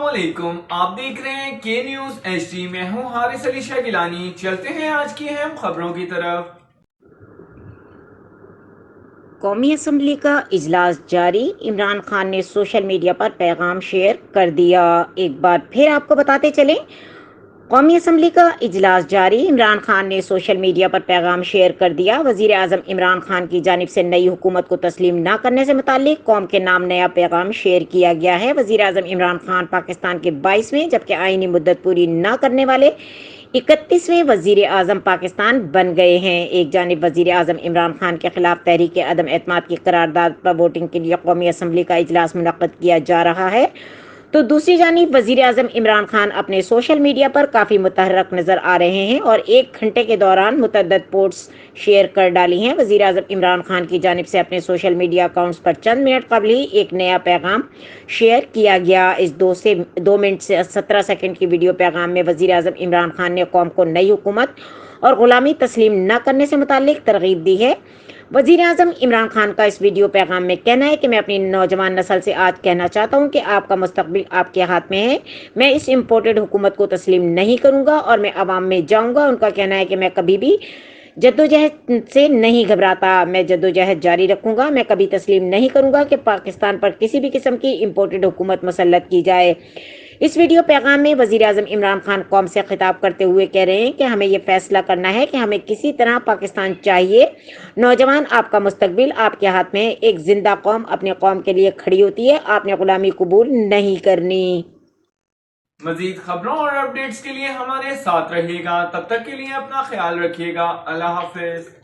علیکم، آپ دیکھ رہے ہیں کے نیوز ایچ ڈی۔ میں ہوں حارث علی شاہ گیلانی۔ چلتے ہیں آج کی اہم خبروں کی طرف۔ قومی اسمبلی کا اجلاس جاری، عمران خان نے سوشل میڈیا پر پیغام شیئر کر دیا۔ ایک بار پھر آپ کو بتاتے چلیں، قومی اسمبلی کا اجلاس جاری، عمران خان نے سوشل میڈیا پر پیغام شیئر کر دیا۔ وزیر اعظم عمران خان کی جانب سے نئی حکومت کو تسلیم نہ کرنے سے متعلق قوم کے نام نیا پیغام شیئر کیا گیا ہے۔ وزیر اعظم عمران خان پاکستان کے 22ویں جبکہ آئینی مدت پوری نہ کرنے والے 31ویں وزیر اعظم پاکستان بن گئے ہیں۔ ایک جانب وزیر اعظم عمران خان کے خلاف تحریک عدم اعتماد کی قرارداد پر ووٹنگ کے لیے قومی اسمبلی کا اجلاس منعقد کیا جا رہا ہے، تو دوسری جانب وزیر اعظم عمران خان اپنے سوشل میڈیا پر کافی متحرک نظر آ رہے ہیں اور 1 گھنٹے کے دوران متعدد پوسٹس شیئر کر ڈالی ہیں۔ وزیر اعظم عمران خان کی جانب سے اپنے سوشل میڈیا اکاؤنٹس پر چند منٹ قبل ہی ایک نیا پیغام شیئر کیا گیا۔ اس 2 منٹ سے 17 سیکنڈ کی ویڈیو پیغام میں وزیر اعظم عمران خان نے قوم کو نئی حکومت اور غلامی تسلیم نہ کرنے سے متعلق ترغیب دی ہے۔ وزیر اعظم عمران خان کا اس ویڈیو پیغام میں کہنا ہے کہ میں اپنی نوجوان نسل سے آج کہنا چاہتا ہوں کہ آپ کا مستقبل آپ کے ہاتھ میں ہے۔ میں اس امپورٹڈ حکومت کو تسلیم نہیں کروں گا اور میں عوام میں جاؤں گا۔ ان کا کہنا ہے کہ میں کبھی بھی جدوجہد سے نہیں گھبراتا، میں جدوجہد جاری رکھوں گا۔ میں کبھی تسلیم نہیں کروں گا کہ پاکستان پر کسی بھی قسم کی امپورٹڈ حکومت مسلط کی جائے۔ اس ویڈیو پیغام میں وزیر اعظم عمران خان قوم سے خطاب کرتے ہوئے کہہ رہے ہیں کہ ہمیں یہ فیصلہ کرنا ہے کہ ہمیں کسی طرح پاکستان چاہیے۔ نوجوان، آپ کا مستقبل آپ کے ہاتھ میں ہے۔ ایک زندہ قوم اپنے قوم کے لیے کھڑی ہوتی ہے، آپ نے غلامی قبول نہیں کرنی۔ مزید خبروں اور اپڈیٹس کے لیے ہمارے ساتھ رہیے گا۔ تب تک کے لیے اپنا خیال رکھیے گا۔ اللہ حافظ۔